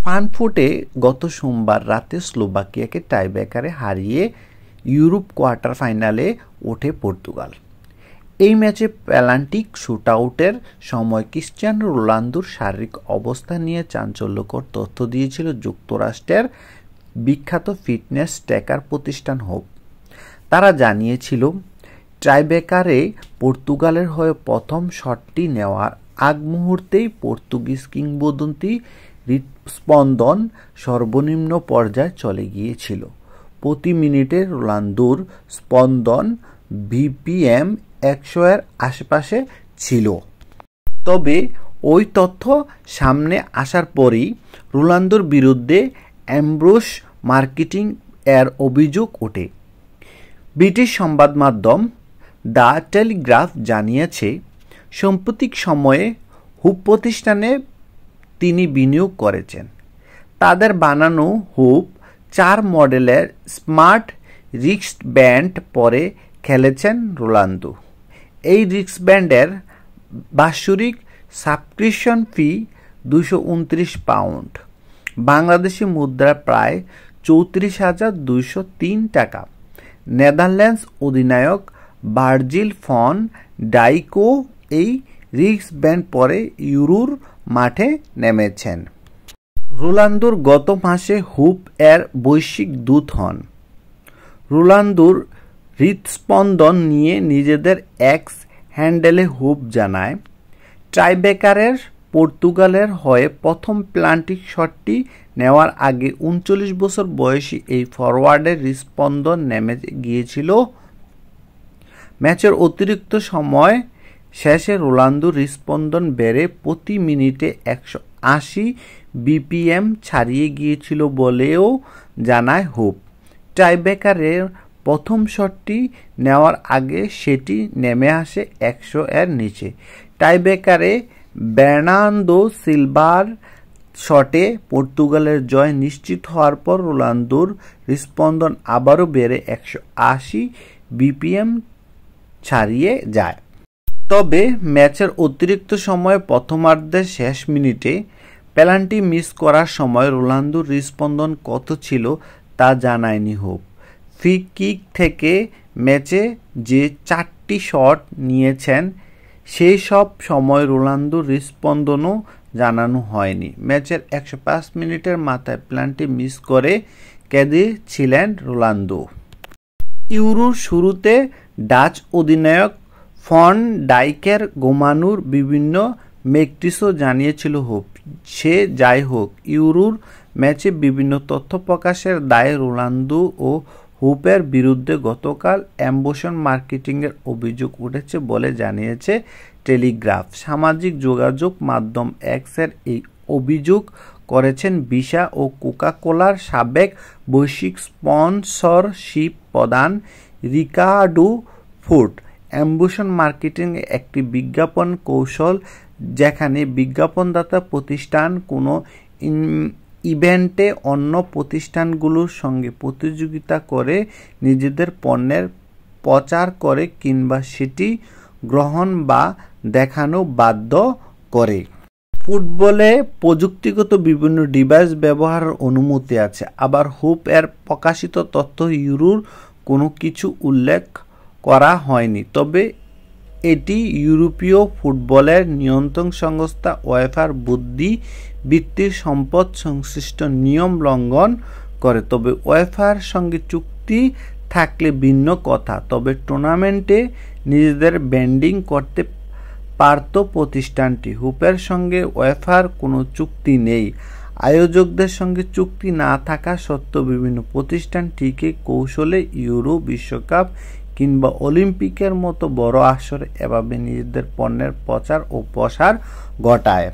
ফ্রাঙ্কফুর্টে গত সোমবার রাতে স্লোভাকিয়াকে টাইব্রেকারে হারিয়ে ইউরোপ কোয়ার্টার ফাইনালে ওঠে পর্তুগাল। এই ম্যাচে পেনাল্টি শুটআউটের সময় ক্রিস্টিয়ানো রোনালদোর শারীরিক অবস্থা নিয়ে চাঞ্চল্যকর তথ্য দিয়েছিল যুক্তরাষ্ট্রের বিখ্যাত ফিটনেস ট্র্যাকার প্রতিষ্ঠান হোপ। তারা জানিয়েছিল, টাইব্রেকারে পর্তুগালের হয়ে প্রথম শটটি নেওয়ার আগ মুহূর্তেই পর্তুগিজ কিংবদন্তি হৃৎস্পন্দন সর্বনিম্ন পর্যায়ে চলে গিয়েছিল। প্রতি মিনিটে রোনালদোর স্পন্দন বিপিএম 100-এর আশেপাশে ছিল। তবে ওই তথ্য সামনে আসার পরই রোনালদোর বিরুদ্ধে অ্যামব্রোস মার্কেটিং এর অভিযোগ ওঠে। ব্রিটিশ সংবাদ মাধ্যম দ্য টেলিগ্রাফ জানিয়েছে, সাম্প্রতিক সময়ে হুপ প্রতিষ্ঠানে তিনি বিনিয়োগ করেছেন। তাদের বানানো হুপ 4 মডেলের স্মার্ট রিস্টব্যান্ড পরে খেলেছেন রোনালদো। এই রিস্টব্যান্ডের বাৎসরিক সাবস্ক্রিপশন ফি 229 পাউন্ড, বাংলাদেশি মুদ্রা প্রায় 34,203 টাকা। নেদারল্যান্ডস অধিনায়ক ভার্জিল ফন ডাইকও এই রিস্টব্যান্ড পরে ইউরোর মাঠে নেমেছেন। রোনালদোর গত মাসে হুপ এর বৈশ্বিক দূত হন। রোনালদোর হৃৎস্পন্দন নিয়ে নিজেদের এক্স হ্যান্ডেলে হুপ জানায়, টাইব্রেকারের পর্তুগালের হয়ে প্রথম পেনাল্টি শটটি নেওয়ার আগে 39 বছর বয়সী এই ফরোয়ার্ডের হৃৎস্পন্দন নেমে গিয়েছিল। ম্যাচের অতিরিক্ত সময় শেষে রোনালদোর হৃৎস্পন্দন বেড়ে প্রতি মিনিটে 180 বিপিএম ছাড়িয়ে গিয়েছিল বলেও জানায় হুপ। টাইব্রেকারের প্রথম শটটি নেওয়ার আগে সেটি নেমে আসে 100-এর নিচে। টাইব্রেকারে বের্নার্দো সিলভার শটে পর্তুগালের জয় নিশ্চিত হওয়ার পর রোনালদোর হৃৎস্পন্দন আবারও বেড়ে 180 বিপিএম ছাড়িয়ে যায়। তবে ম্যাচের অতিরিক্ত সময়ে প্রথমার্ধের শেষ মিনিটে পেনাল্টি মিস করার সময় রোনালদোর হৃৎস্পন্দন কত ছিল তা জানায়নি হুপ। ফ্রি কিক থেকে ম্যাচে যে 4টি শট নিয়েছেন সেই সব সময় রোনালদোর হৃৎস্পন্দনও জানানো হয়নি। ম্যাচের 105 মিনিটের মাথায় পেনাল্টি মিস করে কেঁদেছিলেন রোনালদো। ইউরোর শুরুতে ডাচ অধিনায়ক ফন ডাইকের ঘুমানোর বিভিন্ন ম্যাট্রিক্সও জানিয়েছিল হুপ। সে যাই হোক, ইউরোর ম্যাচে বিভিন্ন তথ্য প্রকাশের দায়ে রোনালদো ও হুপের বিরুদ্ধে গতকাল অ্যামব্রোস মার্কেটিংয়ের অভিযোগ উঠেছে বলে জানিয়েছে টেলিগ্রাফ। সামাজিক যোগাযোগ মাধ্যম এক্সের এই অভিযোগ করেছেন ভিসা ও কোকা-কোলার সাবেক বৈশ্বিক স্পন্সরশিপ প্রধান রিকার্ডো ফুট। অ্যামব্রোস মার্কেটিং একটি বিজ্ঞাপন কৌশল যেখানে বিজ্ঞাপনদাতা প্রতিষ্ঠান কোনো ইভেন্টে অন্য প্রতিষ্ঠানগুলোর সঙ্গে প্রতিযোগিতা করে নিজেদের পণ্যের প্রচার করে কিংবা সেটি গ্রহণ বা দেখানো বাধ্য করে। ফুটবলে প্রযুক্তিগত বিভিন্ন ডিভাইস ব্যবহারের অনুমতি আছে। আবার হুপ এর প্রকাশিত তথ্য ইউরোর কোনো কিছু উল্লেখ করা হয়নি। তবে এটি ইউরোপীয় ফুটবলের নিয়ন্ত্রণ সংস্থা উয়েফার বুদ্ধিবৃত্তিক সম্পদ সংশ্লিষ্ট নিয়ম লঙ্ঘন করে। তবে উয়েফার সঙ্গে চুক্তি থাকলে ভিন্ন কথা। তবে টুর্নামেন্টে নিজেদের ব্র্যান্ডিং করতে পারত প্রতিষ্ঠানটি। হুপের সঙ্গে উয়েফার কোনো চুক্তি নেই। আয়োজকদের সঙ্গে চুক্তি না থাকা সত্ত্বেও বিভিন্ন প্রতিষ্ঠান ঠিকই কৌশলে ইউরো, বিশ্বকাপ কিংবা অলিম্পিকের মতো বড় আসরে এভাবে নিজেদের পণ্যের প্রচার ও প্রসার ঘটায়।